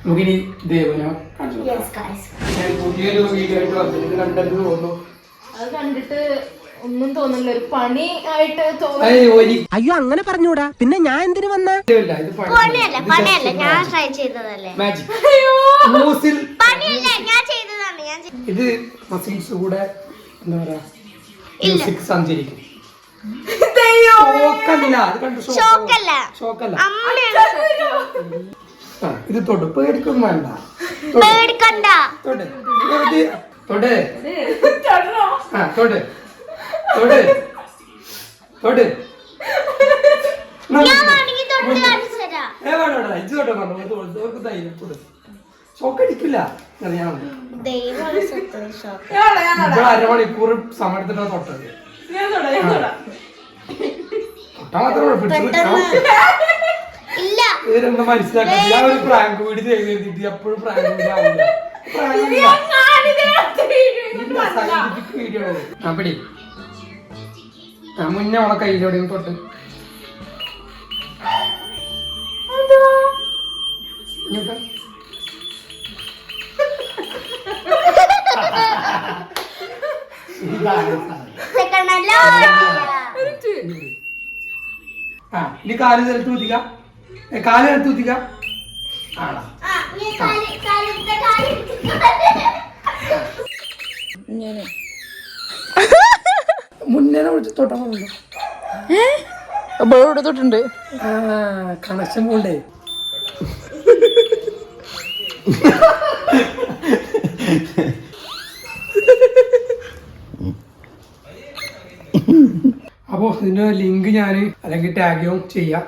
നമുക്കിനി ദേവനെ പുതിയൊരു വീഡിയോ ആയിട്ട് വന്നിട്ട് കണ്ടെന്ന് തോന്നുന്നു. അത് കണ്ടിട്ട് ഒന്നും തോന്നില്ല, ഒരു പണി ആയിട്ട് തോന്നി. അയ്യോ അങ്ങനെ പറഞ്ഞൂടാ, പിന്നെ ഞാൻ എന്തിനു വന്ന? ഇത് മസിൽസ് കൂടെ എന്താ പറയാ മ്യൂസിക് സഞ്ചരിക്കും. ഷോക്കല്ല. ഇത് തൊട്ട് പേടിക്കൊന്നും വേണ്ട. തൊട്ട് തൊട്ട് തൊട്ട് തൊട്ട് തൊട്ട് ഷോക്കടിക്കില്ല. അരമണിക്കൂർ സമയത്തിട്ടാണ് തൊട്ടത്. തൊട്ടാ മാത്രം മനസ്സിലാക്കി. ഞാൻ ഒരു പ്രാങ്ക് വീട് ചെയ്തിട്ട് എപ്പോഴും പ്രാങ്ക് വീട് ആവില്ല. സയന്റിഫിക് വീഡിയോ ആണ്. അപ്പടി മുന്നേ അവളെ കയ്യിലോടെയും തൊട്ട് ഇനി കാല് നിലത്ത് കുത്തിക്ക. കാല് നിലത്ത് കുത്തിക്ക. ആണോ മുന്നേ വിളിച്ച് തൊട്ടാ തൊട്ടുണ്ട്. കണക്ഷൻ പോണ്ടേ. അപ്പോ ഇതിന്റെ ലിങ്ക് ഞാൻ അല്ലെങ്കിൽ ടാഗ് ചെയ്യാം.